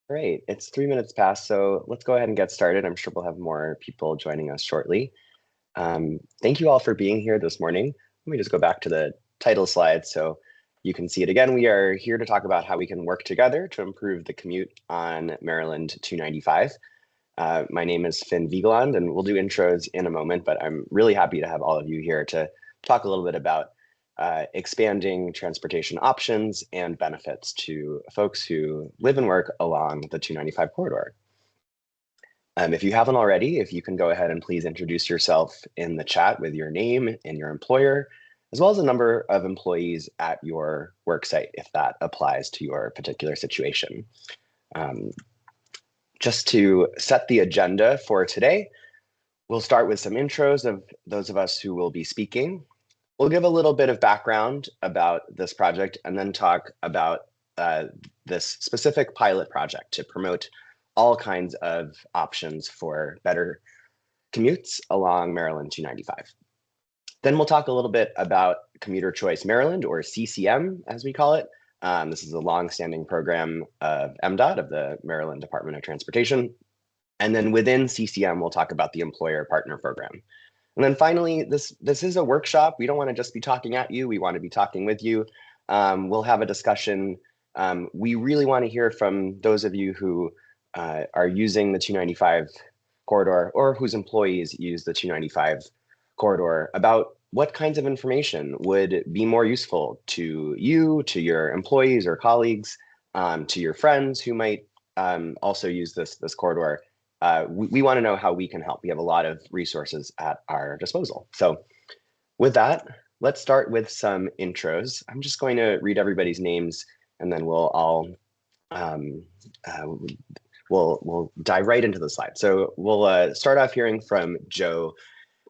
Great. It's 3 minutes past, so let's go ahead and get started. I'm sure we'll have more people joining us shortly. Thank you all for being here this morning. Let me just go back to the title slide so you can see it again. We are here to talk about how we can work together to improve the commute on Maryland 295. My name is Finn Vigeland, and we'll do intros in a moment, but I'm really happy to have all of you here to talk a little bit about expanding transportation options and benefits to folks who live and work along the 295 corridor. If you haven't already, if you can go ahead and please introduce yourself in the chat with your name and your employer, as well as the number of employees at your work site, if that applies to your particular situation. Just to set the agenda for today, we'll start with some intros of those of us who will be speaking. We'll give a little bit of background about this project and then talk about this specific pilot project to promote all kinds of options for better commutes along Maryland 295. Then we'll talk a little bit about Commuter Choice Maryland, or CCM as we call it. This is a longstanding program of MDOT, of the Maryland Department of Transportation. And then within CCM, we'll talk about the employer partner program. And then finally, this is a workshop. We don't want to just be talking at you. We want to be talking with you. We'll have a discussion. We really want to hear from those of you who are using the 295 corridor or whose employees use the 295 corridor about what kinds of information would be more useful to you, to your employees or colleagues, to your friends who might also use this corridor. We want to know how we can help. We have a lot of resources at our disposal. So with that, let's start with some intros. I'm just going to read everybody's names and then we'll dive right into the slide. So we'll start off hearing from Joe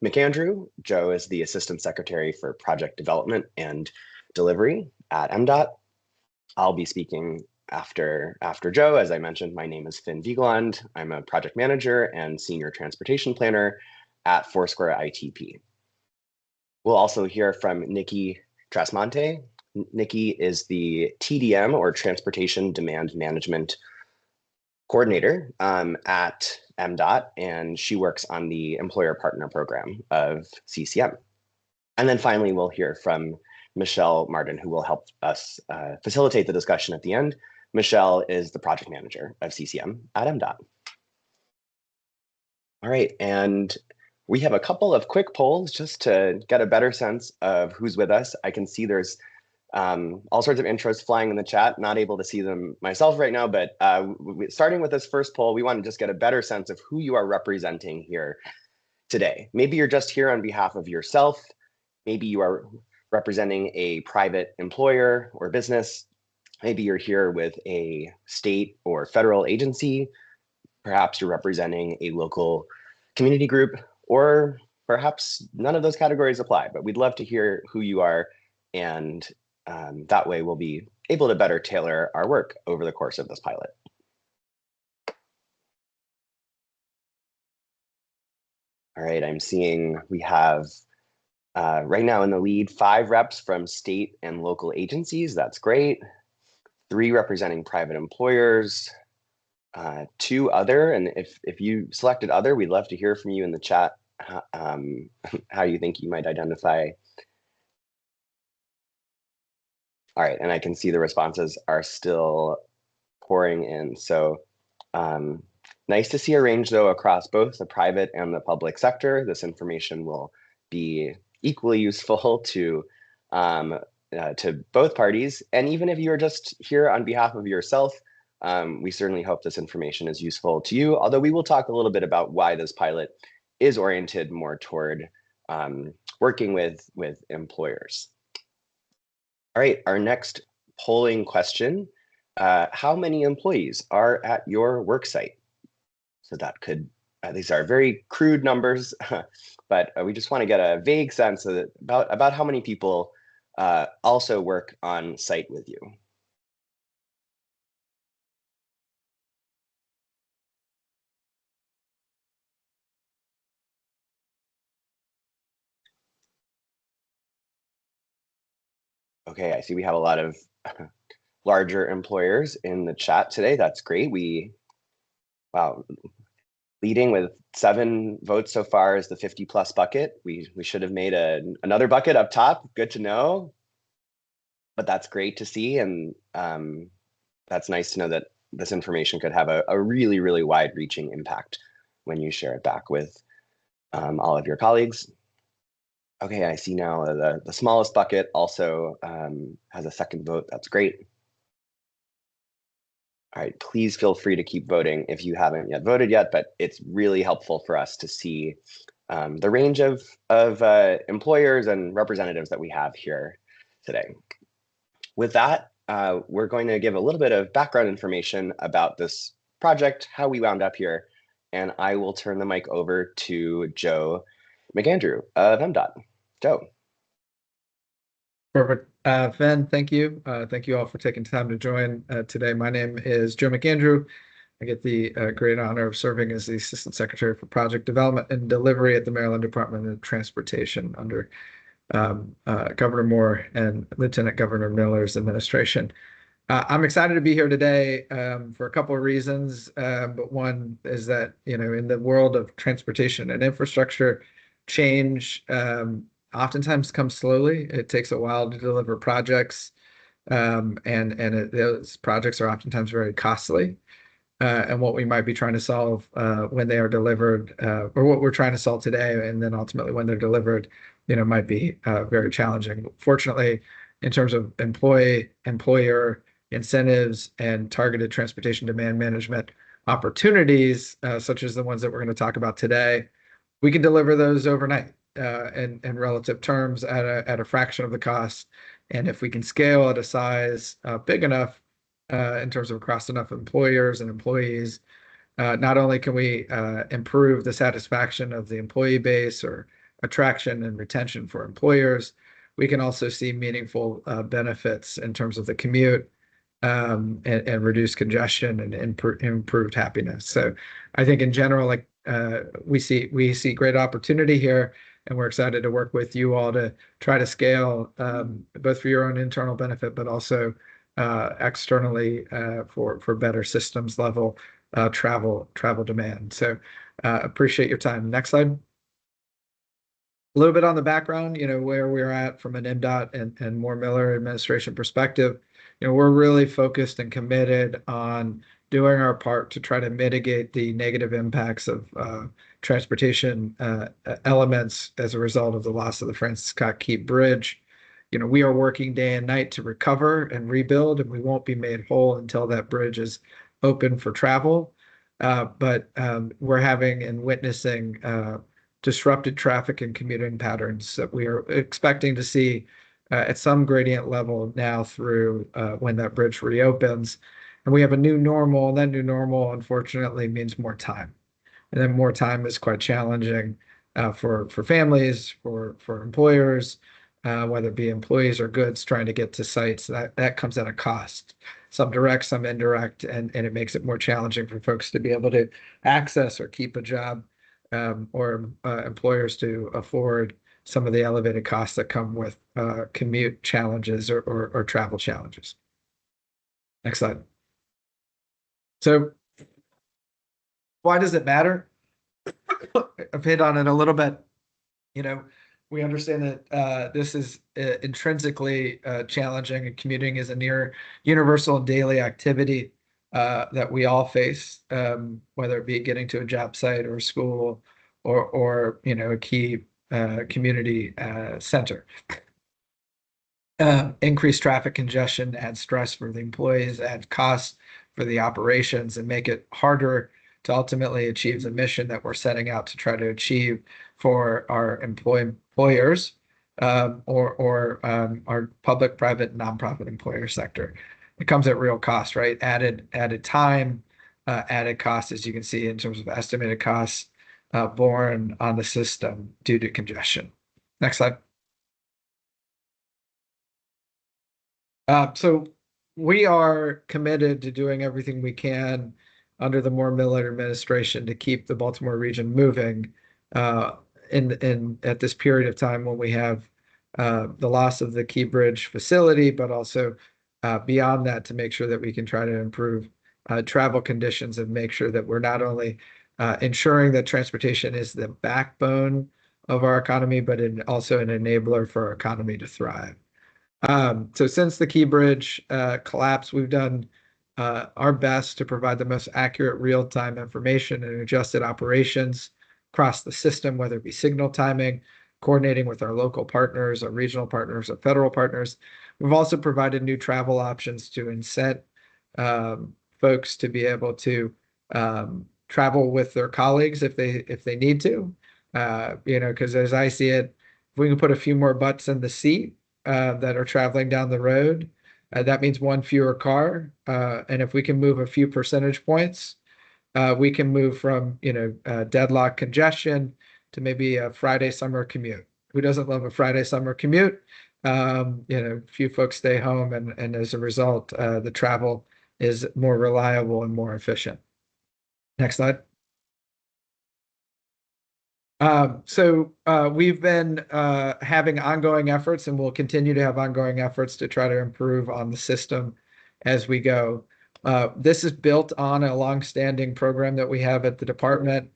McAndrew. Joe is the Assistant Secretary for Project Development and Delivery at MDOT. I'll be speaking after Joe. As I mentioned, my name is Finn Vigeland. I'm a project manager and senior transportation planner at Foursquare ITP. We'll also hear from Nikki Trasmonte. Nikki is the TDM, or Transportation Demand Management Coordinator at MDOT, and she works on the employer partner program of CCM. And then finally, we'll hear from Michelle Martin, who will help us facilitate the discussion at the end. Michelle is the project manager of CCM at MDOT. All right, and we have a couple of quick polls just to get a better sense of who's with us. I can see there's all sorts of intros flying in the chat, not able to see them myself right now, but starting with this first poll, we want to just get a better sense of who you are representing here today. Maybe you're just here on behalf of yourself. Maybe you are representing a private employer or business. Maybe you're here with a state or federal agency. Perhaps you're representing a local community group, or perhaps none of those categories apply, but we'd love to hear who you are, and that way we'll be able to better tailor our work over the course of this pilot. All right, I'm seeing we have right now in the lead 5 reps from state and local agencies. That's great. 3 representing private employers, 2 other, and if you selected other, we'd love to hear from you in the chat how you think you might identify. All right, and I can see the responses are still pouring in. So nice to see a range though across both the private and the public sector. This information will be equally useful to both parties. And even if you're just here on behalf of yourself, we certainly hope this information is useful to you, although we will talk a little bit about why this pilot is oriented more toward working with employers. All right, our next polling question, how many employees are at your work site? So that could, these are very crude numbers, but we just want to get a vague sense of about how many people also work on site with you. Okay, I see we have a lot of larger employers in the chat today. That's great. Wow, leading with 7 votes so far is the 50+ bucket. We should have made another bucket up top. Good to know. But that's great to see, and that's nice to know that this information could have a really, really wide-reaching impact when you share it back with all of your colleagues. Okay, I see now the smallest bucket also has a second vote. That's great. All right, please feel free to keep voting if you haven't yet voted yet, but it's really helpful for us to see the range of employers and representatives that we have here today. With that, we're going to give a little bit of background information about this project, how we wound up here, and I will turn the mic over to Joe McAndrew of MDOT. Joe. Perfect. Fen, thank you. Thank you all for taking time to join today. My name is Joe McAndrew. I get the great honor of serving as the Assistant Secretary for Project Development and Delivery at the Maryland Department of Transportation under Governor Moore and Lieutenant Governor Miller's administration. I'm excited to be here today for a couple of reasons, but one is that, in the world of transportation and infrastructure, change oftentimes comes slowly. It takes a while to deliver projects, and those projects are oftentimes very costly. And what we might be trying to solve when they are delivered, or what we're trying to solve today, and then ultimately when they're delivered, might be very challenging. Fortunately, in terms of employer incentives and targeted transportation demand management opportunities, such as the ones that we're going to talk about today, we can deliver those overnight in relative terms at a fraction of the cost. And if we can scale at a size big enough in terms of across enough employers and employees, not only can we improve the satisfaction of the employee base or attraction and retention for employers, we can also see meaningful benefits in terms of the commute and reduce congestion and improved happiness. So I think in general, we see great opportunity here, and we're excited to work with you all to try to scale both for your own internal benefit, but also externally for better systems level travel demand. So appreciate your time. Next slide. A little bit on the background, where we're at from an MDOT and Moore Miller administration perspective. We're really focused and committed on doing our part to try to mitigate the negative impacts of transportation elements as a result of the loss of the Francis Scott Key Bridge. We are working day and night to recover and rebuild, and we won't be made whole until that bridge is open for travel. But we're having and witnessing disrupted traffic and commuting patterns that we are expecting to see at some gradient level now through when that bridge reopens. And we have a new normal, and that new normal, unfortunately, means more time. And then more time is quite challenging for families, for employers, whether it be employees or goods trying to get to sites. That comes at a cost, some direct, some indirect, and it makes it more challenging for folks to be able to access or keep a job, or employers to afford some of the elevated costs that come with commute challenges or travel challenges. Next slide. So why does it matter? I've hit on it a little bit. We understand that this is intrinsically challenging, and commuting is a near universal and daily activity that we all face, whether it be getting to a job site or school or a key community center. Increased traffic congestion adds stress for the employees, adds costs for the operations, and make it harder to ultimately achieve the mission that we're setting out to try to achieve for our employers or our public, private, nonprofit employer sector. It comes at real cost, right? Added time, added cost, as you can see in terms of estimated costs borne on the system due to congestion. Next slide. So we are committed to doing everything we can under the Moore Miller administration to keep the Baltimore region moving at this period of time when we have the loss of the Key Bridge facility, but also beyond that to make sure that we can try to improve travel conditions and make sure that we're not only ensuring that transportation is the backbone of our economy, but also an enabler for our economy to thrive. So since the Key Bridge collapse, we've done our best to provide the most accurate real-time information and adjusted operations across the system, whether it be signal timing, coordinating with our local partners, our regional partners, our federal partners. We've also provided new travel options to incent folks to be able to travel with their colleagues if they need to. Because as I see it, if we can put a few more butts in the seat that are traveling down the road, that means one fewer car. And if we can move a few percentage points, we can move from deadlock congestion to maybe a Friday summer commute. Who doesn't love a Friday summer commute? Few folks stay home, and as a result, the travel is more reliable and more efficient. Next slide. We've been having ongoing efforts, and we'll continue to have ongoing efforts to try to improve on the system as we go. This is built on a longstanding program that we have at the department.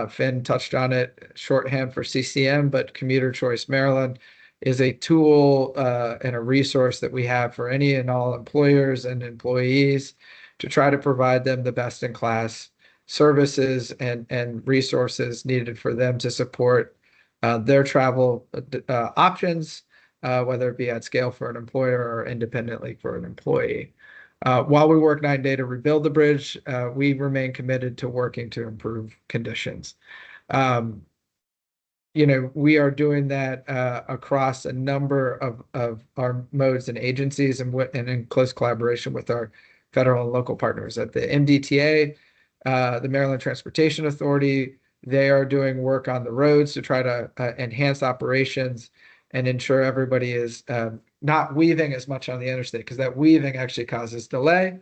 Finn touched on it, shorthand for CCM, but Commuter Choice Maryland is a tool and a resource that we have for any and all employers and employees to try to provide them the best-in-class services and resources needed for them to support their travel options, whether it be at scale for an employer or independently for an employee. While we work night and day to rebuild the bridge, we remain committed to working to improve conditions. We are doing that across a number of our modes and agencies and in close collaboration with our federal and local partners. At the MDTA, the Maryland Transportation Authority, they are doing work on the roads to try to enhance operations and ensure everybody is not weaving as much on the interstate, because that weaving actually causes delay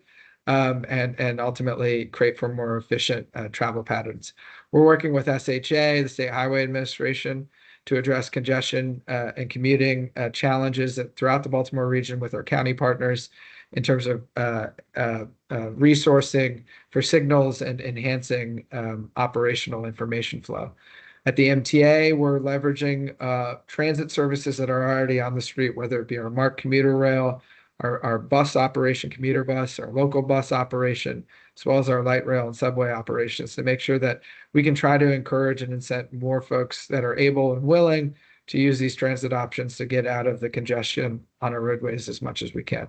and ultimately create for more efficient travel patterns. We're working with SHA, the State Highway Administration, to address congestion and commuting challenges throughout the Baltimore region with our county partners in terms of resourcing for signals and enhancing operational information flow. At the MTA, we're leveraging transit services that are already on the street, whether it be our MARC commuter rail, our bus operation, commuter bus, our local bus operation, as well as our light rail and subway operations, to make sure that we can try to encourage and incent more folks that are able and willing to use these transit options to get out of the congestion on our roadways as much as we can.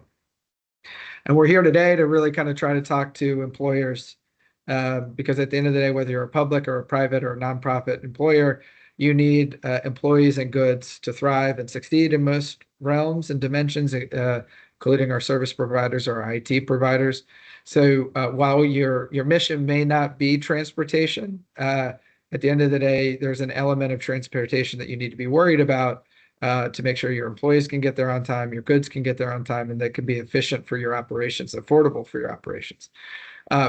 And we're here today to really kind of try to talk to employers, because at the end of the day, whether you're a public or a private or a nonprofit employer, you need employees and goods to thrive and succeed in most realms and dimensions, including our service providers or our IT providers. So while your mission may not be transportation, at the end of the day, there's an element of transportation that you need to be worried about to make sure your employees can get there on time, your goods can get there on time, and they can be efficient for your operations, affordable for your operations.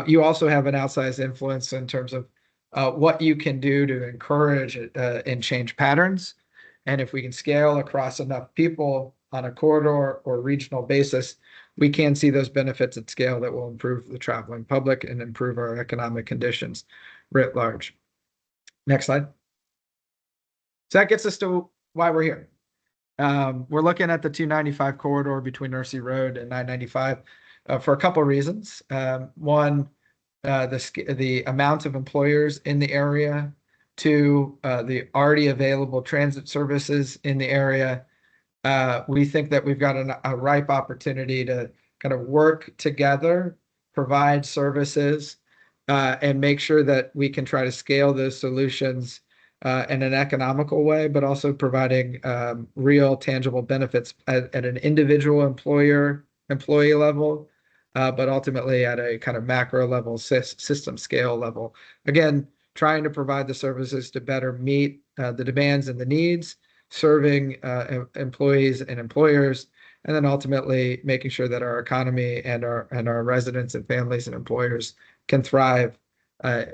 You also have an outsized influence in terms of what you can do to encourage and change patterns. And if we can scale across enough people on a corridor or regional basis, we can see those benefits at scale that will improve the traveling public and improve our economic conditions writ large. Next slide. So that gets us to why we're here. We're looking at the 295 corridor between Nursery Road and 995 for a couple of reasons. One, the amount of employers in the area. Two, the already available transit services in the area. We think that we've got a ripe opportunity to kind of work together, provide services, and make sure that we can try to scale those solutions in an economical way, but also providing real tangible benefits at an individual employee level, but ultimately at a kind of macro level, system scale level. Again, trying to provide the services to better meet the demands and the needs, serving employees and employers, and then ultimately making sure that our economy and our residents and families and employers can thrive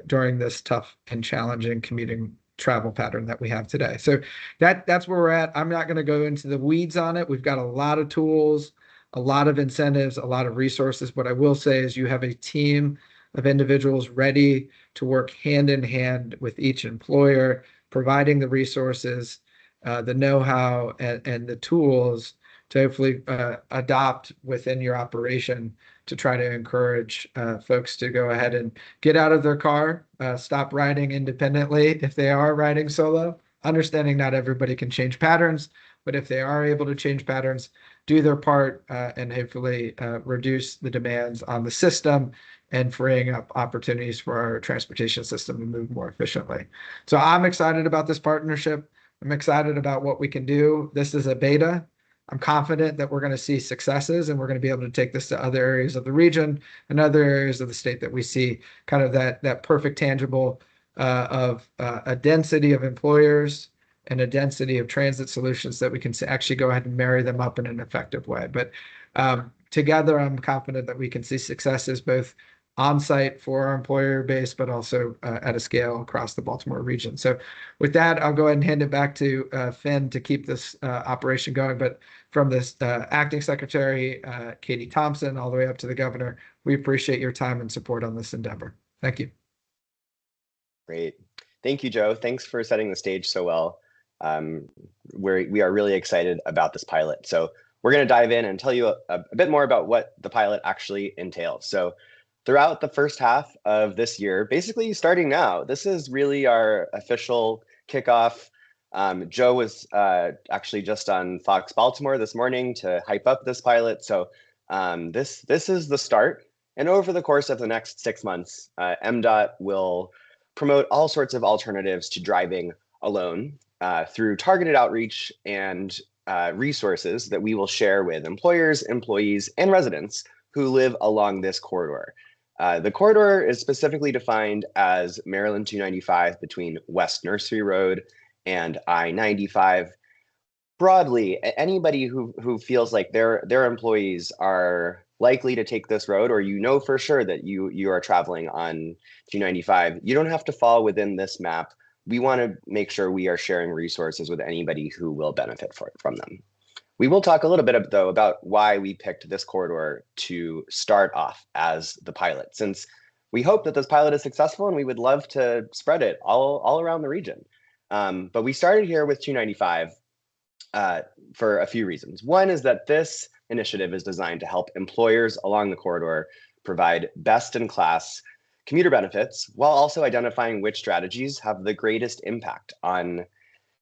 during this tough and challenging commuting travel pattern that we have today. So that's where we're at. I'm not going to go into the weeds on it. We've got a lot of tools, a lot of incentives, a lot of resources. What I will say is you have a team of individuals ready to work hand in hand with each employer, providing the resources, the know-how, and the tools to hopefully adopt within your operation to try to encourage folks to go ahead and get out of their car, stop riding independently if they are riding solo, understanding not everybody can change patterns, but if they are able to change patterns, do their part and hopefully reduce the demands on the system and freeing up opportunities for our transportation system to move more efficiently. So I'm excited about this partnership. I'm excited about what we can do. This is a beta. I'm confident that we're going to see successes and we're going to be able to take this to other areas of the region and other areas of the state that we see kind of that perfect tangible of a density of employers and a density of transit solutions that we can actually go ahead and marry them up in an effective way. But together, I'm confident that we can see successes both on-site for our employer base, but also at a scale across the Baltimore region. So with that, I'll go ahead and hand it back to Finn to keep this operation going. But from this acting secretary, Katie Thompson, all the way up to the governor, we appreciate your time and support on this endeavor. Thank you. Great. Thank you, Joe. Thanks for setting the stage so well. We are really excited about this pilot. So we're going to dive in and tell you a bit more about what the pilot actually entails. So throughout the first half of this year, basically starting now, this is really our official kickoff. Joe was actually just on Fox Baltimore this morning to hype up this pilot. So this is the start. And over the course of the next 6 months, MDOT will promote all sorts of alternatives to driving alone through targeted outreach and resources that we will share with employers, employees, and residents who live along this corridor. The corridor is specifically defined as Maryland 295 between West Nursery Road and I-95. Broadly, anybody who feels like their employees are likely to take this road, or you know for sure that you are traveling on 295, you don't have to fall within this map. We want to make sure we are sharing resources with anybody who will benefit from them. We will talk a little bit, though, about why we picked this corridor to start off as the pilot, since we hope that this pilot is successful and we would love to spread it all around the region. But we started here with 295 for a few reasons. One is that this initiative is designed to help employers along the corridor provide best-in-class commuter benefits while also identifying which strategies have the greatest impact on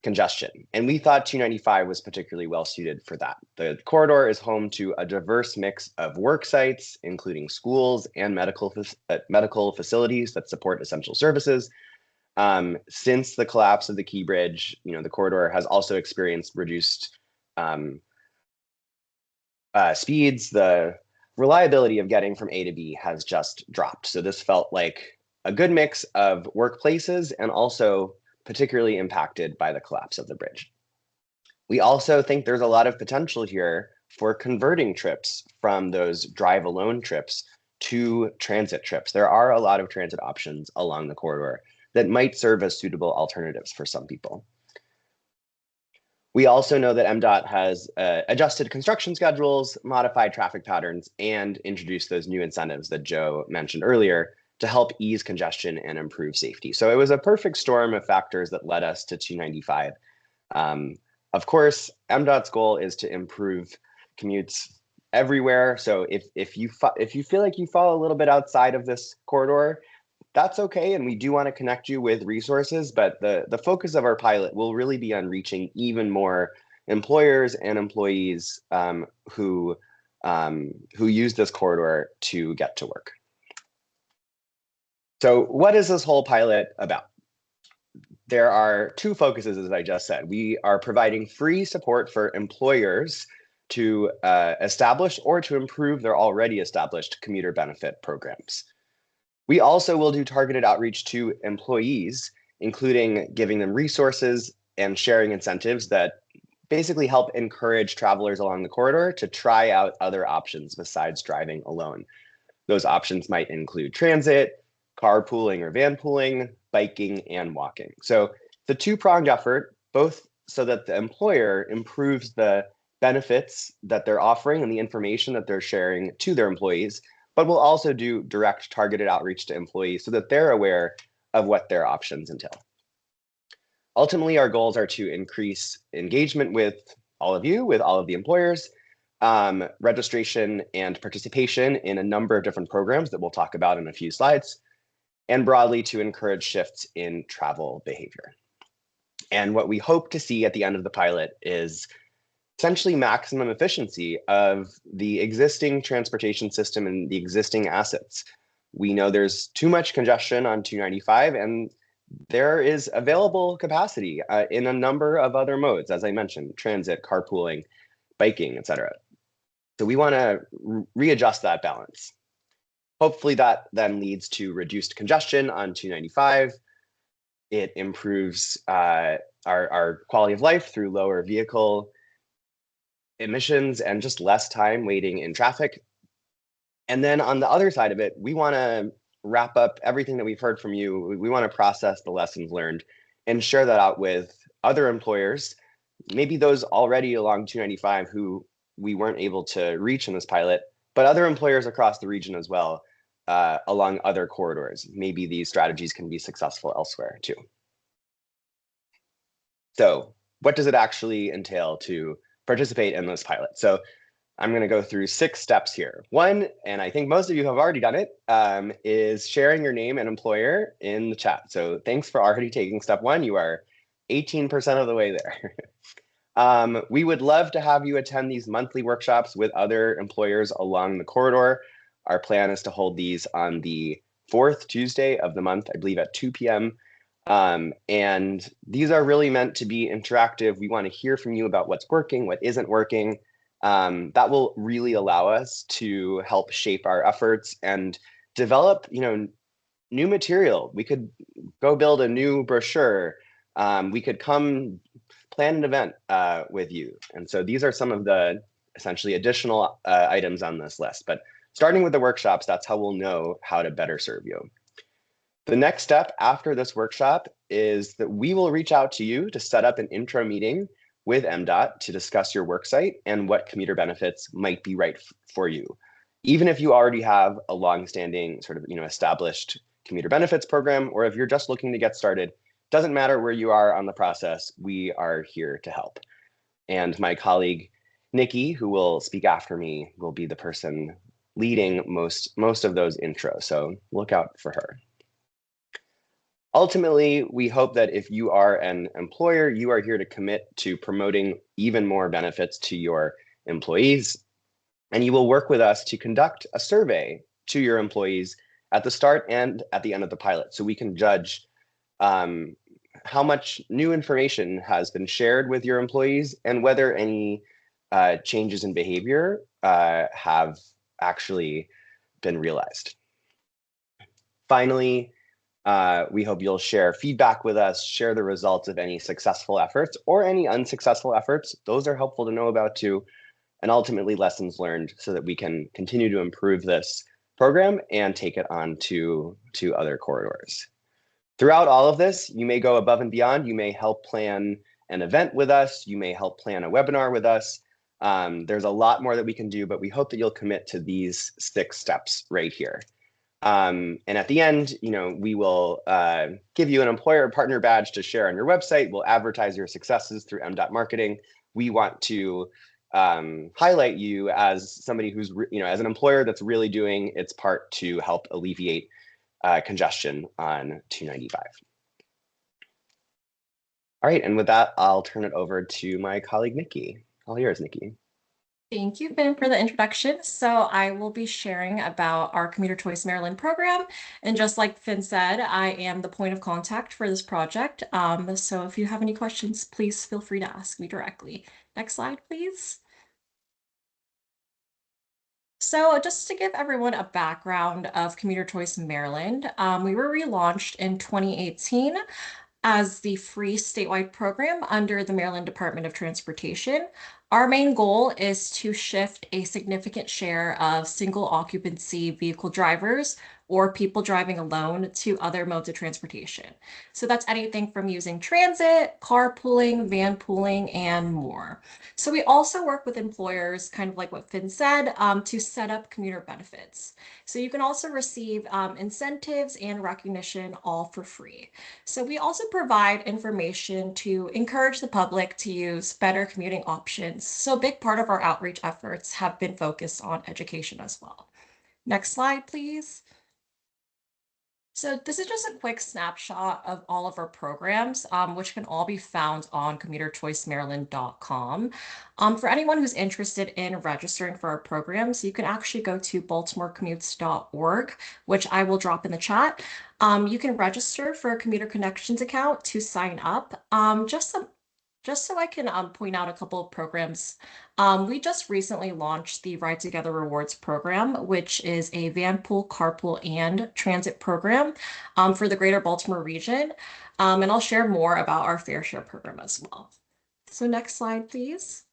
congestion. And we thought 295 was particularly well suited for that. The corridor is home to a diverse mix of work sites, including schools and medical facilities that support essential services. Since the collapse of the Key Bridge, the corridor has also experienced reduced speeds. The reliability of getting from A to B has just dropped. So this felt like a good mix of workplaces and also particularly impacted by the collapse of the bridge. We also think there's a lot of potential here for converting trips from those drive alone trips to transit trips. There are a lot of transit options along the corridor that might serve as suitable alternatives for some people. We also know that MDOT has adjusted construction schedules, modified traffic patterns, and introduced those new incentives that Joe mentioned earlier to help ease congestion and improve safety. So it was a perfect storm of factors that led us to 295. Of course, MDOT's goal is to improve commutes everywhere. So if you feel like you fall a little bit outside of this corridor, that's okay. And we do want to connect you with resources, but the focus of our pilot will really be on reaching even more employers and employees who use this corridor to get to work. So what is this whole pilot about? There are two focuses, as I just said. We are providing free support for employers to establish or to improve their already established commuter benefit programs. We also will do targeted outreach to employees, including giving them resources and sharing incentives that basically help encourage travelers along the corridor to try out other options besides driving alone. Those options might include transit, carpooling or vanpooling, biking, and walking. So the two-pronged effort, both so that the employer improves the benefits that they're offering and the information that they're sharing to their employees, but we'll also do direct targeted outreach to employees so that they're aware of what their options entail. Ultimately, our goals are to increase engagement with all of you, with all of the employers, registration and participation in a number of different programs that we'll talk about in a few slides, and broadly to encourage shifts in travel behavior. And what we hope to see at the end of the pilot is essentially maximum efficiency of the existing transportation system and the existing assets. We know there's too much congestion on 295, and there is available capacity in a number of other modes, as I mentioned, transit, carpooling, biking, etc. So we want to readjust that balance. Hopefully that then leads to reduced congestion on 295. It improves our quality of life through lower vehicle emissions and just less time waiting in traffic. And then on the other side of it, we want to wrap up everything that we've heard from you. We want to process the lessons learned and share that out with other employers, maybe those already along 295 who we weren't able to reach in this pilot, but other employers across the region as well, along other corridors. Maybe these strategies can be successful elsewhere too. So what does it actually entail to participate in this pilot? So I'm going to go through 6 steps here. One, and I think most of you have already done it, is sharing your name and employer in the chat. So thanks for already taking step 1. You are 18% of the way there. We would love to have you attend these monthly workshops with other employers along the corridor. Our plan is to hold these on the 4th Tuesday of the month, I believe at 2 p.m. And these are really meant to be interactive. We want to hear from you about what's working, what isn't working. That will really allow us to help shape our efforts and develop, new material. We could go build a new brochure. We could come plan an event with you. And so these are some of the essentially additional items on this list. But starting with the workshops, that's how we'll know how to better serve you. The next step after this workshop is that we will reach out to you to set up an intro meeting with MDOT to discuss your worksite and what commuter benefits might be right for you. Even if you already have a long-standing sort of established commuter benefits program, or if you're just looking to get started, doesn't matter where you are on the process, we are here to help. And my colleague, Nikki, who will speak after me, will be the person leading most of those intros. So look out for her. Ultimately, we hope that if you are an employer, you are here to commit to promoting even more benefits to your employees. And you will work with us to conduct a survey to your employees at the start and at the end of the pilot, so we can judge how much new information has been shared with your employees and whether any changes in behavior have actually been realized. Finally, we hope you'll share feedback with us, share the results of any successful efforts or any unsuccessful efforts. Those are helpful to know about too, and ultimately lessons learned so that we can continue to improve this program and take it on to other corridors. Throughout all of this, you may go above and beyond. You may help plan an event with us. You may help plan a webinar with us. There's a lot more that we can do, but we hope that you'll commit to these 6 steps right here. And at the end, we will give you an employer partner badge to share on your website. We'll advertise your successes through MDOT marketing. We want to highlight you as somebody who's, as an employer that's really doing its part to help alleviate congestion on 295. All right, and with that, I'll turn it over to my colleague, Nikki. All yours, Nikki. Thank you, Ben, for the introduction. So I will be sharing about our Commuter Choice Maryland program. And just like Finn said, I am the point of contact for this project. So if you have any questions, please feel free to ask me directly. Next slide, please. So just to give everyone a background of Commuter Choice Maryland, we were relaunched in 2018 as the free statewide program under the Maryland Department of Transportation. Our main goal is to shift a significant share of single occupancy vehicle drivers or people driving alone to other modes of transportation. So that's anything from using transit, carpooling, vanpooling, and more. So we also work with employers, kind of like what Finn said, to set up commuter benefits. So you can also receive incentives and recognition all for free. So we also provide information to encourage the public to use better commuting options. So a big part of our outreach efforts have been focused on education as well. Next slide, please. So this is just a quick snapshot of all of our programs, which can all be found on commuterchoicemaryland.com. For anyone who's interested in registering for our programs, you can actually go to baltimorecommutes.org, which I will drop in the chat. You can register for a Commuter Connections account to sign up. Just so I can point out a couple of programs. We just recently launched the Ride Together Rewards program, which is a vanpool, carpool, and transit program for the greater Baltimore region. And I'll share more about our Fair Share program as well. So next slide, please.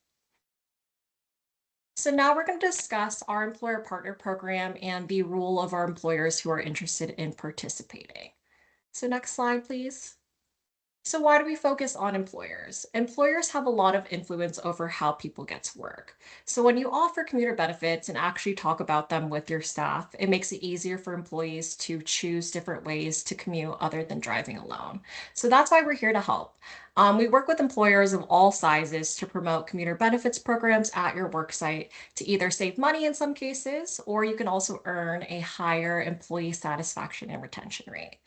So now we're going to discuss our employer partner program and the role of our employers who are interested in participating. So next slide, please. So why do we focus on employers? Employers have a lot of influence over how people get to work. So when you offer commuter benefits and actually talk about them with your staff, it makes it easier for employees to choose different ways to commute other than driving alone. So that's why we're here to help. We work with employers of all sizes to promote commuter benefits programs at your work site to either save money in some cases, or you can also earn a higher employee satisfaction and retention rate.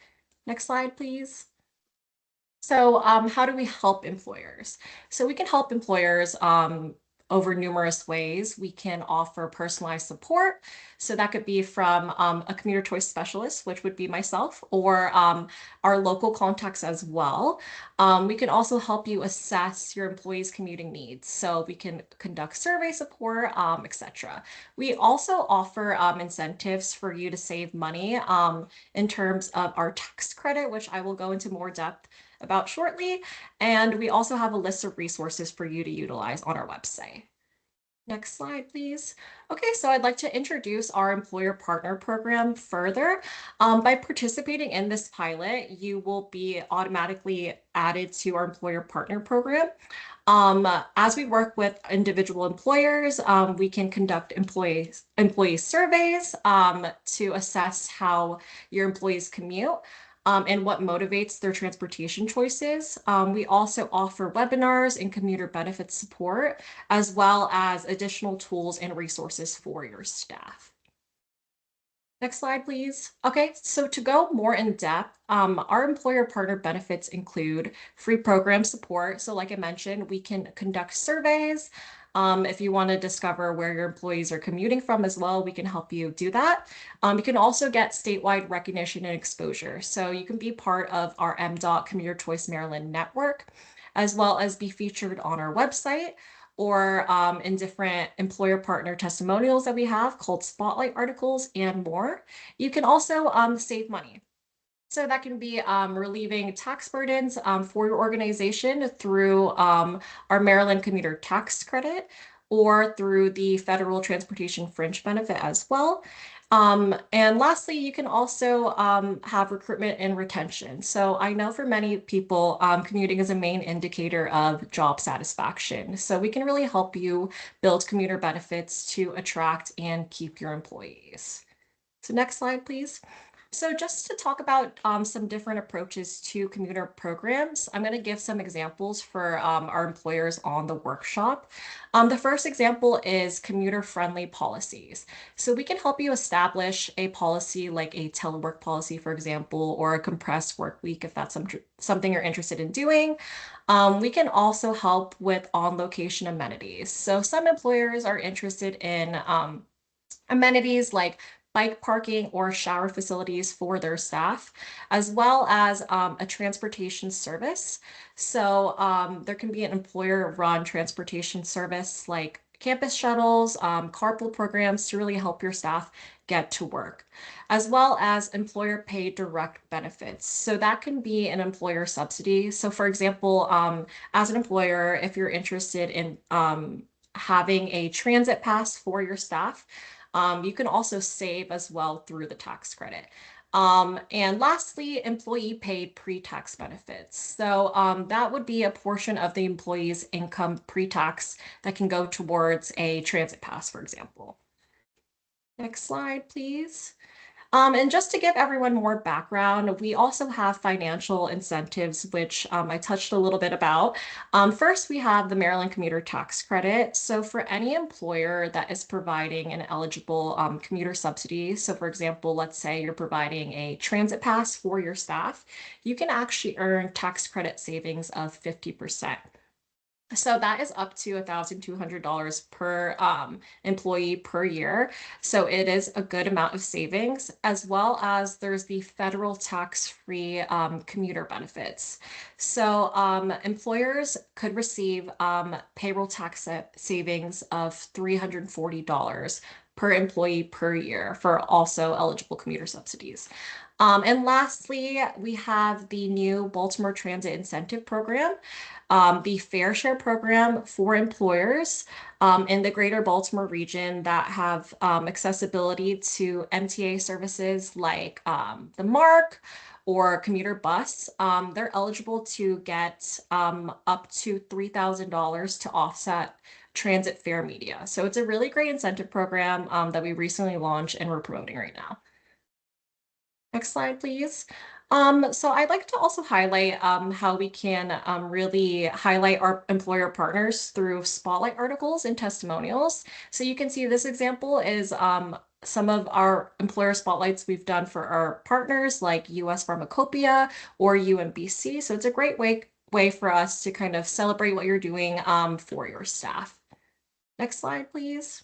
Next slide, please. So how do we help employers? So we can help employers over numerous ways. We can offer personalized support. So that could be from a commuter choice specialist, which would be myself, or our local contacts as well. We can also help you assess your employees' commuting needs. So we can conduct survey support, etc. We also offer incentives for you to save money in terms of our tax credit, which I will go into more depth about shortly. And we also have a list of resources for you to utilize on our website. Next slide, please. Okay, so I'd like to introduce our employer partner program further. By participating in this pilot, you will be automatically added to our employer partner program. As we work with individual employers, we can conduct employee surveys to assess how your employees commute. And what motivates their transportation choices. We also offer webinars and commuter benefits support, as well as additional tools and resources for your staff. Next slide, please. Okay, so to go more in depth, our employer partner benefits include free program support. So like I mentioned, we can conduct surveys. If you want to discover where your employees are commuting from as well, we can help you do that. You can also get statewide recognition and exposure. So you can be part of our MDOT Commuter Choice Maryland network, as well as be featured on our website or in different employer partner testimonials that we have called spotlight articles and more. You can also save money. So that can be relieving tax burdens for your organization through our Maryland Commuter Tax Credit or through the Federal Transportation Fringe Benefit as well. And lastly, you can also have recruitment and retention. So I know for many people, commuting is a main indicator of job satisfaction. So we can really help you build commuter benefits to attract and keep your employees. So next slide, please. So just to talk about some different approaches to commuter programs, I'm going to give some examples for our employers on the workshop. The first example is commuter-friendly policies. So we can help you establish a policy like a telework policy, for example, or a compressed work week if that's something you're interested in doing. We can also help with on-location amenities. So some employers are interested in amenities like bike parking or shower facilities for their staff, as well as a transportation service. So there can be an employer-run transportation service like campus shuttles, carpool programs to really help your staff get to work, as well as employer-paid direct benefits. So that can be an employer subsidy. So for example, as an employer, if you're interested in having a transit pass for your staff, You can also save as well through the tax credit. And lastly, employee paid pre-tax benefits. So that would be a portion of the employee's income pre-tax that can go towards a transit pass, for example. Next slide, please. And just to give everyone more background, we also have financial incentives, which I touched a little bit about. First, we have the Maryland Commuter Tax Credit. So for any employer that is providing an eligible commuter subsidy, so for example, let's say you're providing a transit pass for your staff, you can actually earn tax credit savings of 50%. So that is up to $1,200 per employee per year. So it is a good amount of savings, as well as there's the federal tax-free commuter benefits. So employers could receive payroll tax savings of $340 per employee per year for also eligible commuter subsidies. And lastly, we have the new Baltimore Transit Incentive Program, the Fair Share Program for employers in the greater Baltimore region that have accessibility to MTA services like the MARC or commuter bus. They're eligible to get up to $3,000 to offset transit fare media. So it's a really great incentive program that we recently launched and we're promoting right now. Next slide, please. So I'd like to also highlight how we can really highlight our employer partners through spotlight articles and testimonials. So you can see this example is some of our employer spotlights we've done for our partners like US Pharmacopoeia or UMBC. So it's a great way for us to kind of celebrate what you're doing for your staff. Next slide, please.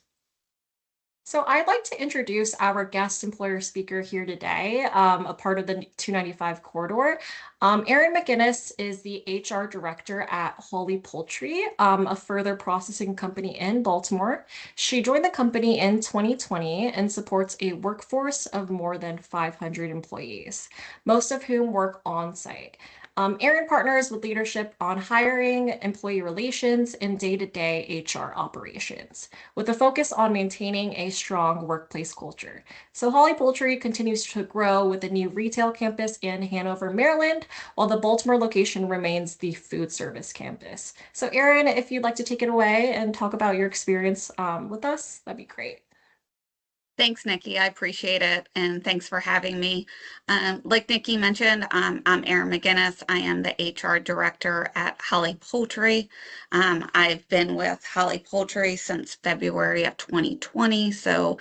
So I'd like to introduce our guest employer speaker here today, a part of the 295 corridor. Erin McGinnis is the HR director at Holly Poultry, a further processing company in Baltimore. She joined the company in 2020 and supports a workforce of more than 500 employees, most of whom work on site. Erin partners with leadership on hiring, employee relations, and day-to-day HR operations, with a focus on maintaining a strong workplace culture. So Holly Poultry continues to grow with a new retail campus in Hanover, Maryland, while the Baltimore location remains the food service campus. So Erin, if you'd like to take it away and talk about your experience with us, that'd be great. Thanks, Nikki. I appreciate it. And thanks for having me. Like Nikki mentioned, I'm Erin McGinnis. I am the HR director at Holly Poultry. I've been with Holly Poultry since February of 2020, so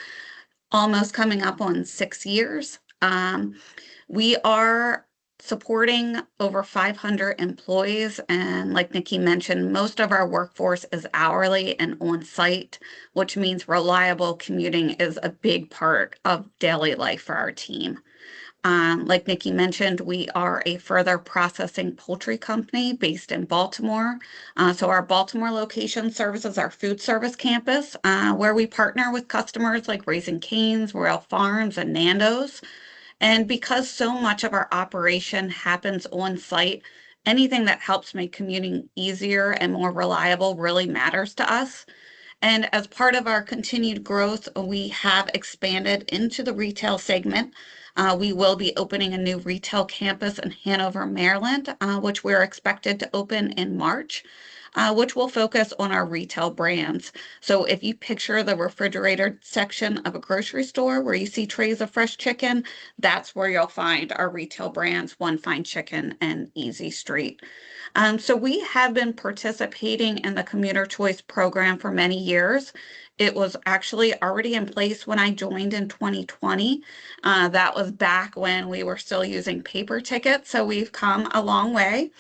almost coming up on 6 years. We are supporting over 500 employees, and like Nikki mentioned, most of our workforce is hourly and on-site, which means reliable commuting is a big part of daily life for our team. Like Nikki mentioned, we are a further processing poultry company based in Baltimore. So our Baltimore location services our food service campus, where we partner with customers like Raising Cane's, Royal Farms, and Nando's. And because so much of our operation happens on site, anything that helps make commuting easier and more reliable really matters to us. And as part of our continued growth, we have expanded into the retail segment. We will be opening a new retail campus in Hanover, Maryland, which we're expected to open in March. Which will focus on our retail brands. So if you picture the refrigerator section of a grocery store where you see trays of fresh chicken, that's where you'll find our retail brands, One Fine Chicken and Easy Street. So we have been participating in the Commuter Choice program for many years. It was actually already in place when I joined in 2020. That was back when we were still using paper tickets, so we've come a long way.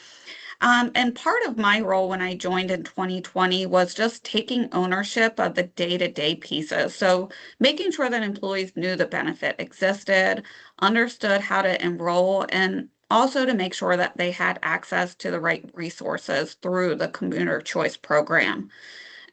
And part of my role when I joined in 2020 was just taking ownership of the day-to-day pieces. So making sure that employees knew the benefit existed, understood how to enroll, and also to make sure that they had access to the right resources through the Commuter Choice program.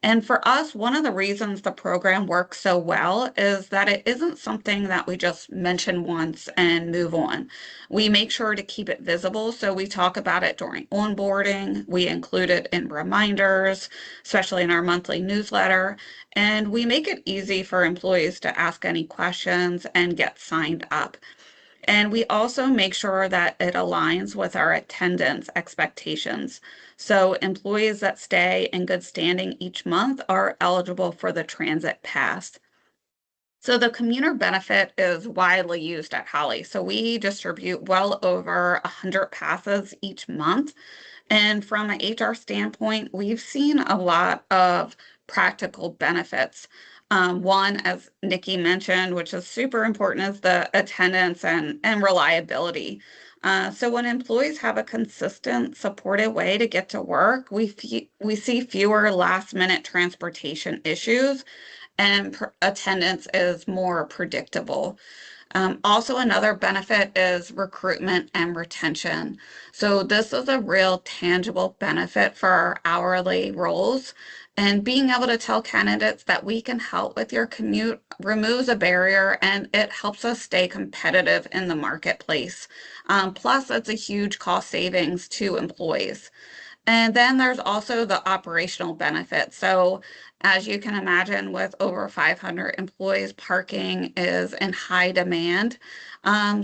And for us, one of the reasons the program works so well is that it isn't something that we just mention once and move on. We make sure to keep it visible, so we talk about it during onboarding, we include it in reminders, especially in our monthly newsletter, and we make it easy for employees to ask any questions and get signed up. And we also make sure that it aligns with our attendance expectations. So employees that stay in good standing each month are eligible for the transit pass. So the commuter benefit is widely used at Holly. So we distribute well over 100 passes each month. And from an HR standpoint, we've seen a lot of practical benefits. One, as Nikki mentioned, which is super important, is the attendance and reliability. So when employees have a consistent, supported way to get to work, we see fewer last-minute transportation issues, and attendance is more predictable. Also, another benefit is recruitment and retention. So this is a real tangible benefit for our hourly roles. And being able to tell candidates that we can help with your commute removes a barrier, and it helps us stay competitive in the marketplace. Plus, it's a huge cost savings to employees. And then there's also the operational benefit. So as you can imagine, with over 500 employees, parking is in high demand.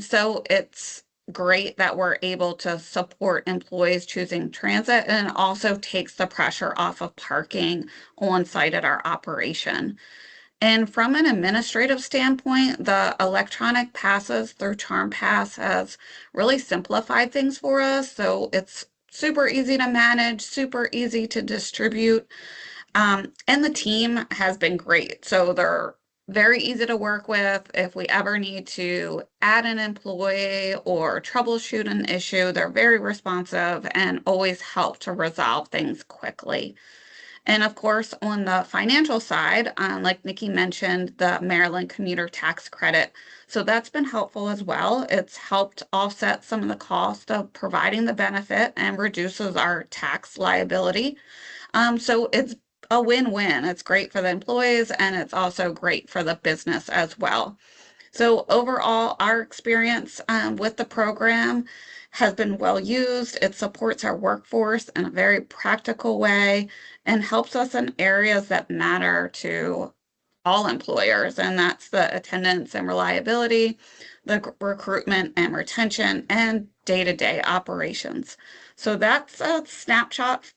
So it's great that we're able to support employees choosing transit, and it also takes the pressure off of parking on site at our operation. And from an administrative standpoint, the electronic passes through Charm Pass has really simplified things for us. So it's super easy to manage, super easy to distribute. And the team has been great. So they're very easy to work with. If we ever need to add an employee or troubleshoot an issue, they're very responsive and always help to resolve things quickly. And of course, on the financial side, like Nikki mentioned, the Maryland commuter tax credit. So that's been helpful as well. It's helped offset some of the cost of providing the benefit and reduces our tax liability. So it's a win-win. It's great for the employees, and it's also great for the business as well. So overall, our experience with the program has been well used. It supports our workforce in a very practical way and helps us in areas that matter to all employers, and that's the attendance and reliability, the recruitment and retention, and day-to-day operations. So that's a snapshot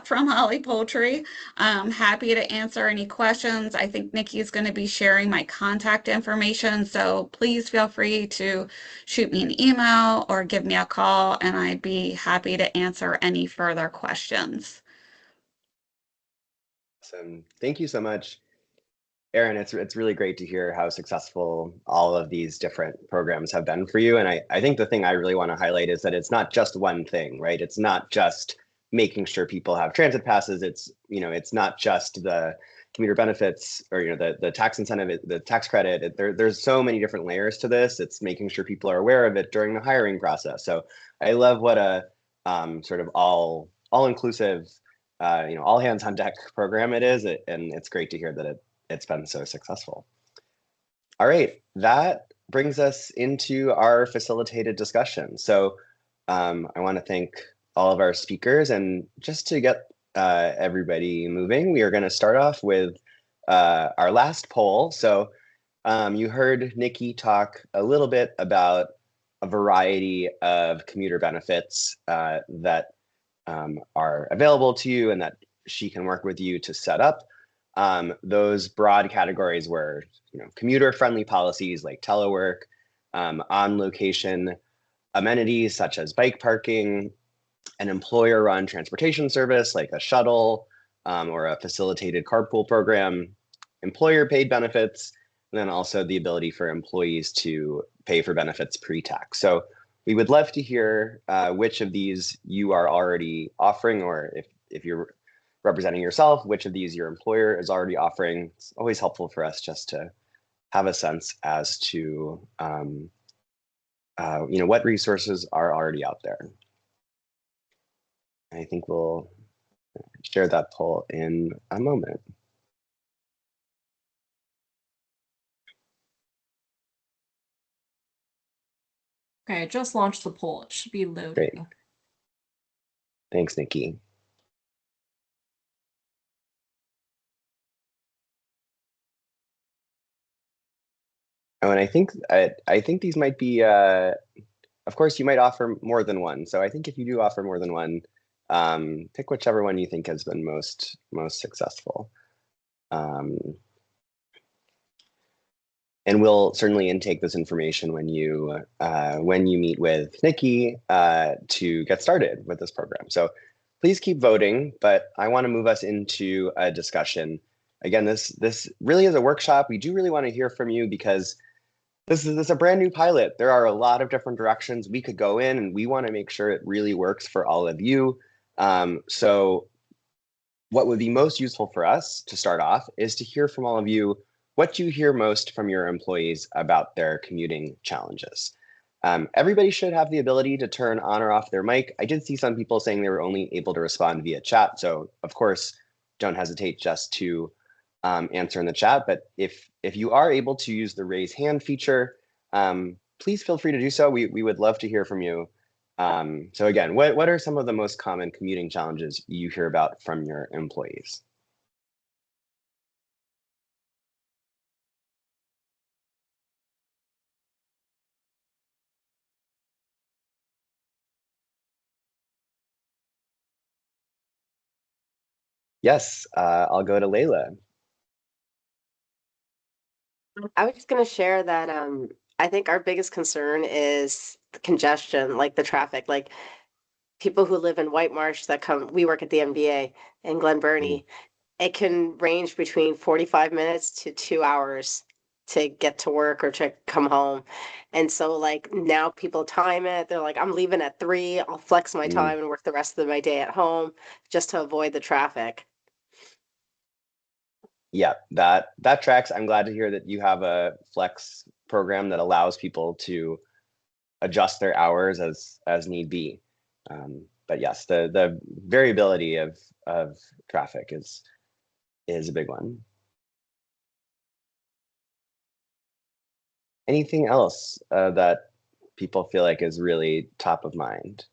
from Holly Poultry. I'm happy to answer any questions. I think Nikki is going to be sharing my contact information, so please feel free to shoot me an email or give me a call, and I'd be happy to answer any further questions. Awesome. Thank you so much, Erin. It's really great to hear how successful all of these different programs have been for you. And I think the thing I really want to highlight is that it's not just one thing, right? It's not just making sure people have transit passes. It's not just the commuter benefits or the tax incentive, the tax credit. There's so many different layers to this. It's making sure people are aware of it during the hiring process. So I love what a sort of all-inclusive, all hands on deck program it is, and it's great to hear that it's been so successful. All right, that brings us into our facilitated discussion. So I want to thank all of our speakers, and just to get everybody moving, we are going to start off with our last poll. So you heard Nikki talk a little bit about a variety of commuter benefits that are available to you and that she can work with you to set up. Those broad categories were, commuter-friendly policies like telework, on-location amenities such as bike parking, an employer-run transportation service like a shuttle or a facilitated carpool program, employer-paid benefits, and then also the ability for employees to pay for benefits pre-tax. So we would love to hear which of these you are already offering, or if you're representing yourself, which of these your employer is already offering. It's always helpful for us just to have a sense as to what resources are already out there. I think we'll share that poll in a moment. Okay, I just launched the poll. It should be loading. Great. Thanks, Nikki. Oh, and I think these might be, of course, you might offer more than one. So I think if you do offer more than one, pick whichever one you think has been most successful. And we'll certainly intake this information when you meet with Nikki to get started with this program. So please keep voting, but I want to move us into a discussion. Again, this really is a workshop. We do really want to hear from you because this is a brand new pilot. There are a lot of different directions we could go in, and we want to make sure it really works for all of you. So what would be most useful for us to start off is to hear from all of you what you hear most from your employees about their commuting challenges. Everybody should have the ability to turn on or off their mic. I did see some people saying they were only able to respond via chat. So of course, don't hesitate just to answer in the chat. But if you are able to use the raise hand feature, please feel free to do so. We would love to hear from you. So again, what are some of the most common commuting challenges you hear about from your employees? Yes, I'll go to Layla. I was just going to share that I think our biggest concern is the congestion, like the traffic, like people who live in White Marsh that come, we work at the MBA in Glen Burnie. It can range between 45 minutes to 2 hours to get to work or to come home. And so like now people time it. They're like, I'm leaving at 3. I'll flex my time and work the rest of my day at home just to avoid the traffic. Yeah, that tracks. I'm glad to hear that you have a flex program that allows people to adjust their hours as need be. But yes, the variability of traffic is a big one. Anything else that people feel like is really top of mind?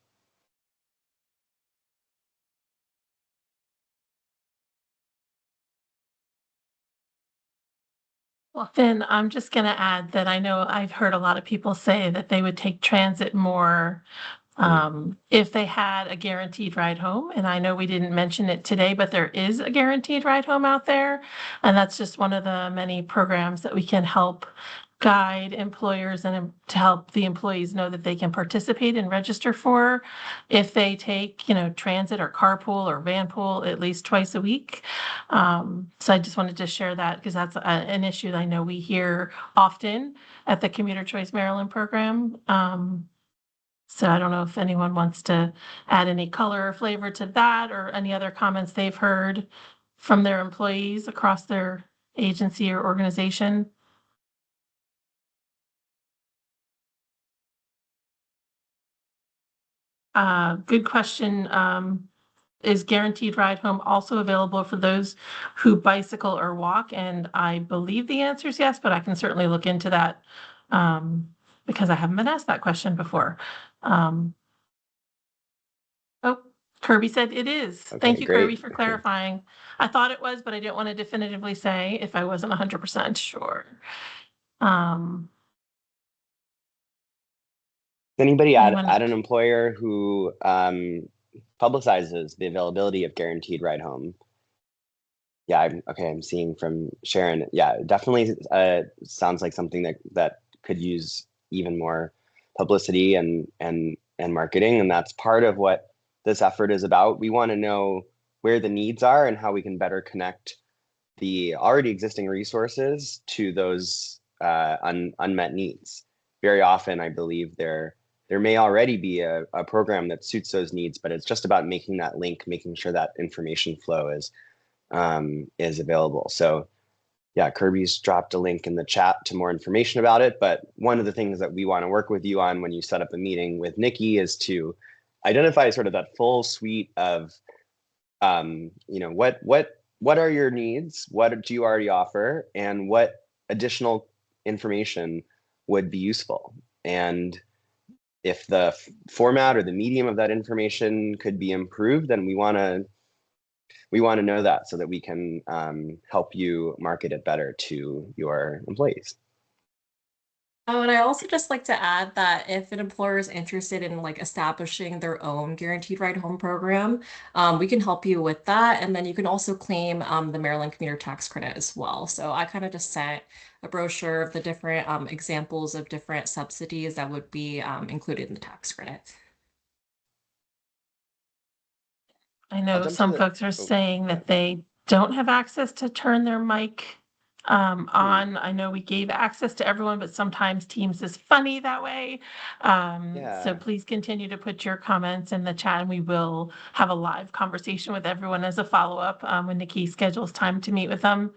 Well, Finn, I'm just going to add that I know I've heard a lot of people say that they would take transit more if they had a guaranteed ride home. And I know we didn't mention it today, but there is a guaranteed ride home out there. And that's just one of the many programs that we can help guide employers and to help the employees know that they can participate and register for if they take, transit or carpool or vanpool at least twice a week. So I just wanted to share that because that's an issue that I know we hear often at the Commuter Choice Maryland program. So I don't know if anyone wants to add any color or flavor to that or any other comments they've heard from their employees across their agency or organization. Good question. Is guaranteed ride home also available for those who bicycle or walk? And I believe the answer is yes, but I can certainly look into that because I haven't been asked that question before. Oh, Kirby said it is. Okay, Thank you, great. Kirby, for clarifying. I thought it was, but I didn't want to definitively say if I wasn't 100% sure. Anybody at an employer who publicizes the availability of guaranteed ride home? Yeah, I'm seeing from Sharon. Yeah, definitely sounds like something that could use even more publicity and marketing, and that's part of what this effort is about. We want to know where the needs are and how we can better connect the already existing resources to those unmet needs. Very often, I believe there may already be a program that suits those needs, but it's just about making that link, making sure that information flow is available. So yeah, Kirby's dropped a link in the chat to more information about it. But one of the things that we want to work with you on when you set up a meeting with Nikki is to identify sort of that full suite of what are your needs? What do you already offer? And what additional information would be useful? And if the format or the medium of that information could be improved, then we want to know that so that we can help you market it better to your employees. Oh, and I also just like to add that if an employer is interested in like establishing their own guaranteed ride home program, we can help you with that. And then you can also claim the Maryland commuter tax credit as well. So I kind of just sent a brochure of the different examples of different subsidies that would be included in the tax credit. I know some folks are saying that they don't have access to turn their mic on. I know we gave access to everyone, but sometimes Teams is funny that way. So please continue to put your comments in the chat, and we will have a live conversation with everyone as a follow-up when Nikki schedules time to meet with them.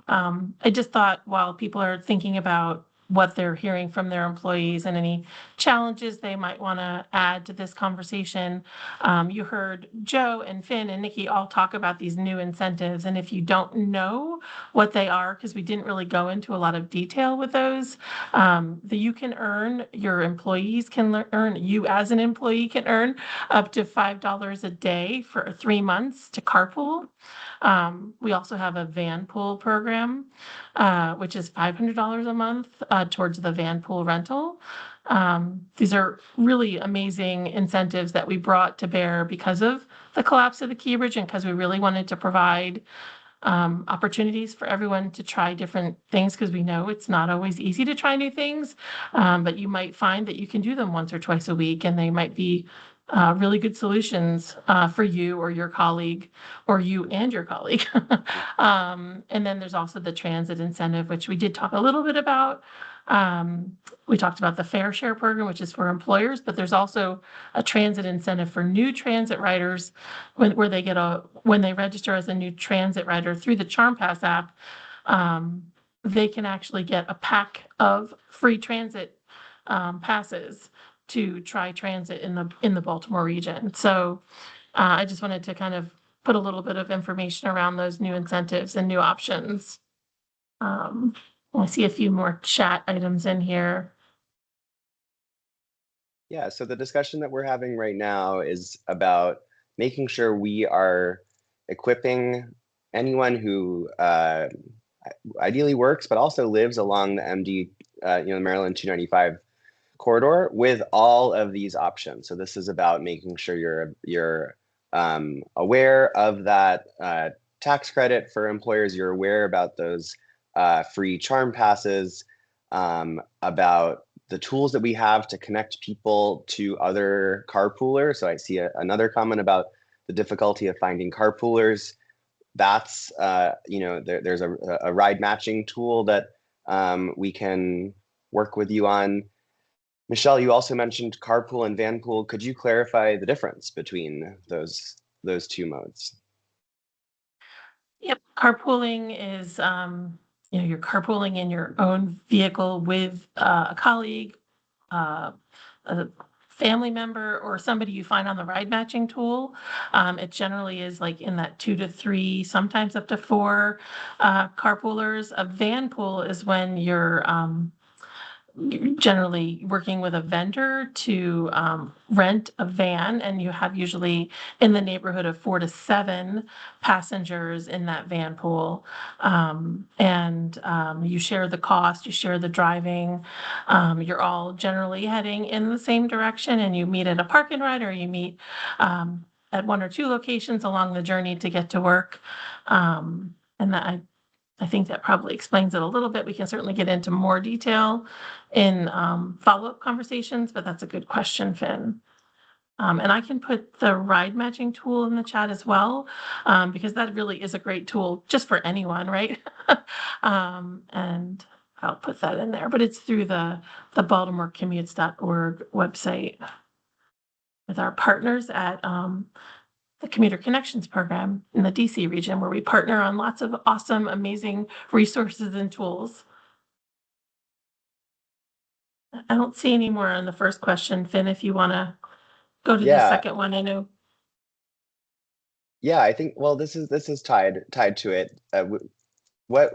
I just thought while people are thinking about what they're hearing from their employees and any challenges they might want to add to this conversation. You heard Joe and Finn and Nikki all talk about these new incentives. And if you don't know what they are, because we didn't really go into a lot of detail with those, you can earn, your employees can earn, you as an employee can earn up to $5 a day for 3 months to carpool. We also have a vanpool program, which is $500 a month towards the vanpool rental. These are really amazing incentives that we brought to bear because of the collapse of the Key Bridge and because we really wanted to provide opportunities for everyone to try different things, because we know it's not always easy to try new things, but you might find that you can do them once or twice a week, and they might be really good solutions for you or your colleague, or you and your colleague. And then there's also the transit incentive, which we did talk a little bit about. We talked about the Fair Share program, which is for employers, but there's also a transit incentive for new transit riders when they register as a new transit rider through the Charm Pass app. They can actually get a pack of free transit passes to try transit in the Baltimore region. So I just wanted to kind of put a little bit of information around those new incentives and new options. I see a few more chat items in here. Yeah, so the discussion that we're having right now is about making sure we are equipping anyone who ideally works, but also lives along the MD, Maryland 295 corridor with all of these options. So this is about making sure you're aware of that tax credit for employers. You're aware about those free charm passes, about the tools that we have to connect people to other carpoolers. So I see another comment about the difficulty of finding carpoolers. That's, there's a ride matching tool that we can work with you on. Michelle, you also mentioned carpool and vanpool. Could you clarify the difference between those two modes? Yep, carpooling is you're carpooling in your own vehicle with a colleague, a family member, or somebody you find on the ride matching tool. It generally is like in that 2 to 3, sometimes up to 4 carpoolers. A vanpool is when you're generally working with a vendor to rent a van, and you have usually in the neighborhood of 4 to 7 passengers in that van pool, and you share the cost, you share the driving. You're all generally heading in the same direction, and you meet at a park and ride, or you meet at 1 or 2 locations along the journey to get to work. And that I think that probably explains it a little bit. We can certainly get into more detail in follow-up conversations, but that's a good question, Finn. And I can put the ride matching tool in the chat as well, because that really is a great tool just for anyone, right? And I'll put that in there, but it's through the BaltimoreCommutes.org website with our partners at the Commuter Connections program in the DC region, where we partner on lots of awesome, amazing resources and tools. I don't see any more on the first question, Finn, if you want to go to the second one. I know. Yeah, I think, well, this is tied to it. What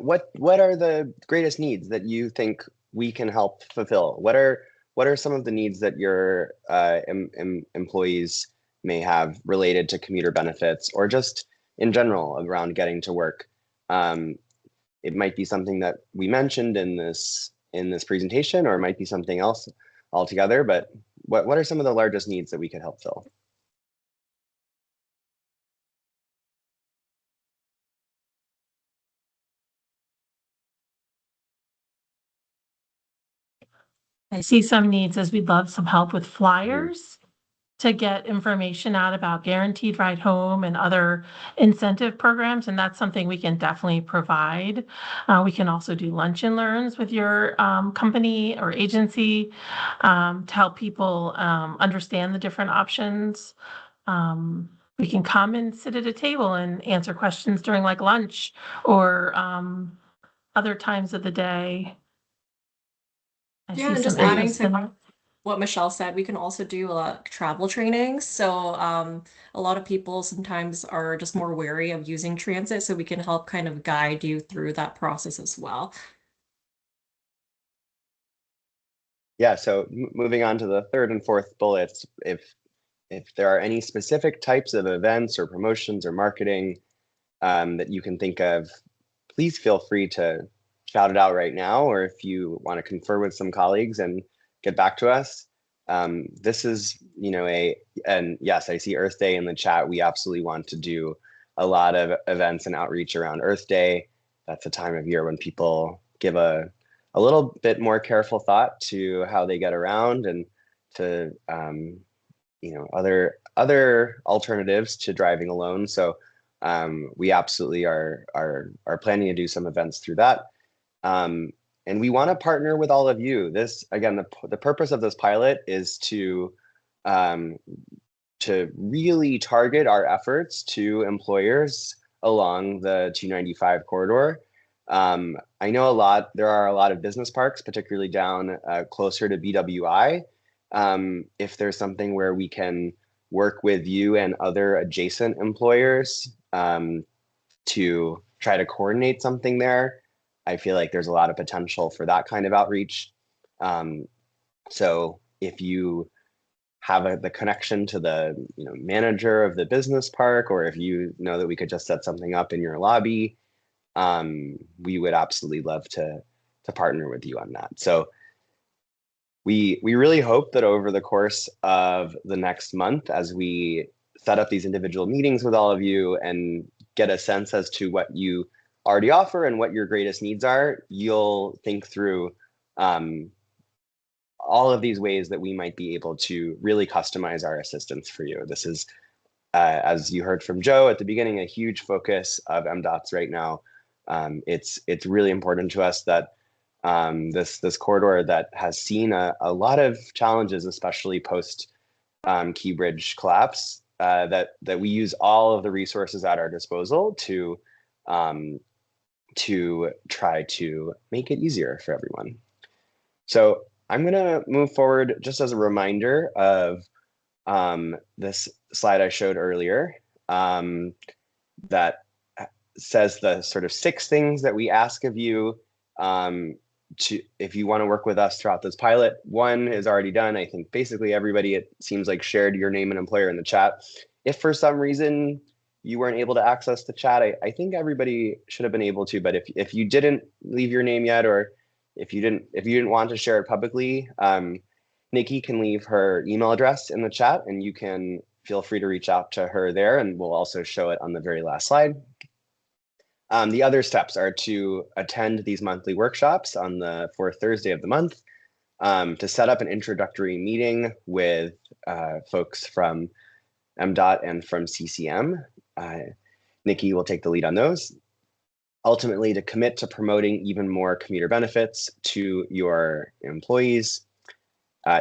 are the greatest needs that you think we can help fulfill? What are some of the needs that your employees may have related to commuter benefits or just in general around getting to work? Um, it might be something that we mentioned in this presentation, or it might be something else altogether. But what are some of the largest needs that we could help fill? I see some needs as we'd love some help with Mhm. flyers to get information out about guaranteed ride home and other incentive programs, and that's something we can definitely provide. We can also do lunch and learns with your company or agency to help people understand the different options. We can come and sit at a table and answer questions during like lunch or other times of the day. I Yeah, see and some just adding interest in to that. what Michelle said, we can also do travel training. So a lot of people sometimes are just more wary of using transit, so we can help kind of guide you through that process as well. Yeah, so moving on to the third and fourth bullets, if there are any specific types of events or promotions or marketing that you can think of, please feel free to shout it out right now, or if you want to confer with some colleagues and get back to us. This is, and yes, I see Earth Day in the chat. We absolutely want to do a lot of events and outreach around Earth Day. That's a time of year when people give a little bit more careful thought to how they get around and to other alternatives to driving alone. So we absolutely are planning to do some events through that. And we want to partner with all of you. This, again, the purpose of this pilot is um, to really target our efforts to employers along the 295 corridor. I know there are a lot of business parks, particularly down closer to BWI. If there's something where we can work with you and other adjacent employers to try to coordinate something there, I feel like there's a lot of potential for that kind of outreach. So if you have the connection to the manager of the business park, or if you know that we could just set something up in your lobby, we would absolutely love to partner with you on that. So we really hope that over the course of the next month, as we set up these individual meetings with all of you and get a sense as to what you already offer and what your greatest needs are, you'll think through all of these ways that we might be able to really customize our assistance for you. This is, as you heard from Joe at the beginning, a huge focus of MDOT's right now. It's really important to us that this corridor that has seen a lot of challenges, especially post Key Bridge collapse, that we use all of the resources at our disposal to try to make it easier for everyone. So I'm going to move forward just as a reminder of this slide I showed earlier that says the sort of 6 things that we ask of you if you want to work with us throughout this pilot. 1 is already done. I think basically everybody, it seems like, shared your name and employer in the chat. If for some reason you weren't able to access the chat, I think everybody should have been able to, but if you didn't leave your name yet, or if you didn't want to share it publicly, Nikki can leave her email address in the chat, and you can feel free to reach out to her there, and we'll also show it on the very last slide. The other steps are to attend these monthly workshops on the 4th Thursday of the month, to set up an introductory meeting with folks from MDOT and from CCM. Nikki will take the lead on those. Ultimately, to commit to promoting even more commuter benefits to your employees.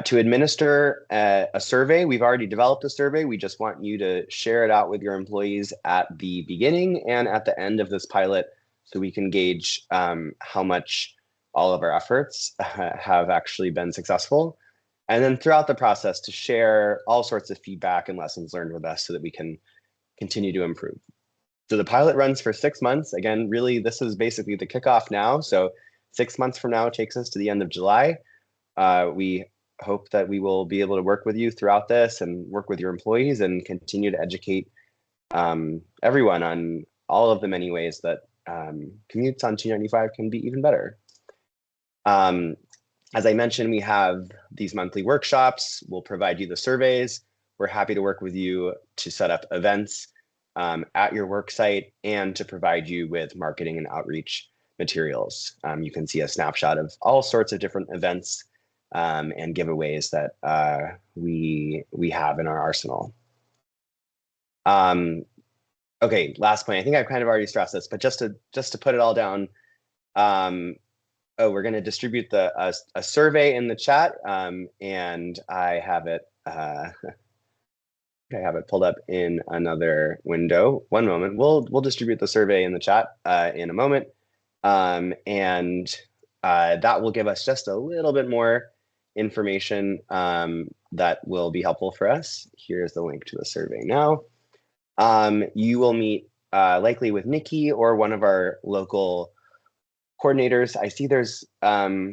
To administer a survey. We've already developed a survey. We just want you to share it out with your employees at the beginning and at the end of this pilot, so we can gauge how much all of our efforts have actually been successful. And then throughout the process, to share all sorts of feedback and lessons learned with us, so that we can continue to improve. So the pilot runs for 6 months. Again, really, this is basically the kickoff now. So 6 months from now takes us to the end of July. We hope that we will be able to work with you throughout this and work with your employees and continue to educate everyone on all of the many ways that commutes on 295 can be even better. As I mentioned, we have these monthly workshops. We'll provide you the surveys. We're happy to work with you to set up events at your work site and to provide you with marketing and outreach materials. You can see a snapshot of all sorts of different events and giveaways that we have in our arsenal. Okay, last point. I think I've kind of already stressed this, but just to put it all down, we're going to distribute a survey in the chat, and I have it. I have it pulled up in another window. One moment. We'll distribute the survey in the chat in a moment, and that will give us just a little bit more information that will be helpful for us. Here's the link to the survey now. You will meet likely with Nikki or one of our local coordinators. I see there's, I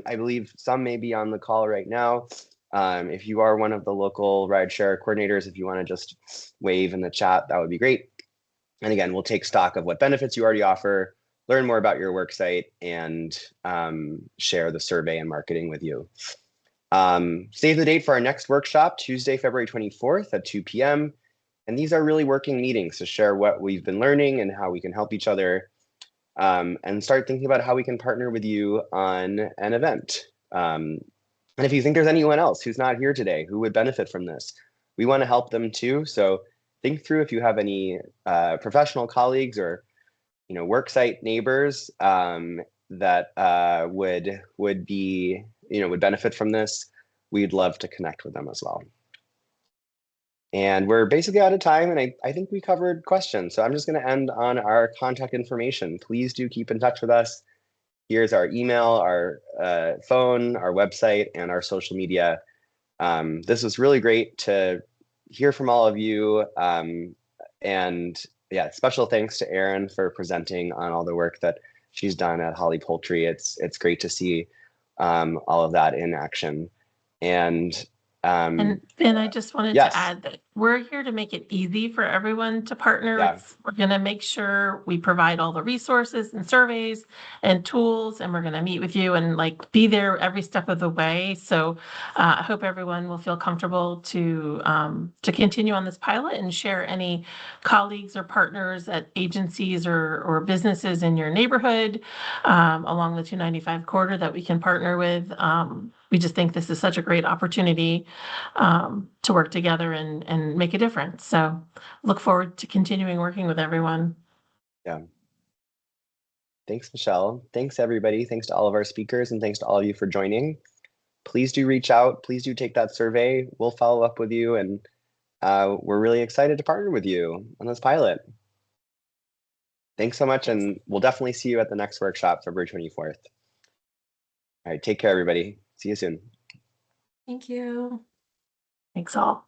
believe some may be on the call right now. If you are one of the local rideshare coordinators, if you want to just wave in the chat, that would be great. And again, we'll take stock of what benefits you already offer, learn more about your work site, and share the survey and marketing with you. Save the date for our next workshop, Tuesday, February 24th at 2 p.m. And these are really working meetings to share what we've been learning and how we can help each other, and start thinking about how we can partner with you on an event. And if you think there's anyone else who's not here today who would benefit from this, we want to help them too. So think through if you have any professional colleagues or worksite neighbors that would be would benefit from this. We'd love to connect with them as well. And we're basically out of time, and I think we covered questions. So I'm just going to end on our contact information. Please do keep in touch with us. Here's our email, our phone, our website, and our social media. This was really great to hear from all of you. And yeah, special thanks to Erin for presenting on all the work that she's done at Holly Poultry. It's great to see all of that in action. And I just wanted yes. to add that we're here to make it easy for everyone to partner. Yeah. We're going to make sure we provide all the resources and surveys and tools, and we're going to meet with you and be there every step of the way. So I hope everyone will feel comfortable to continue on this pilot and share any colleagues or partners at agencies or businesses in your neighborhood along the 295 corridor that we can partner with. We just think this is such a great opportunity to work together and make a difference. So look forward to continuing working with everyone. Yeah. Thanks, Michelle. Thanks, everybody. Thanks to all of our speakers, and thanks to all of you for joining. Please do reach out. Please do take that survey. We'll follow up with you, and we're really excited to partner with you on this pilot. Thanks so much, and we'll definitely see you at the next workshop, February 24th. All right, take care, everybody. See you soon. Thank you. Thanks all.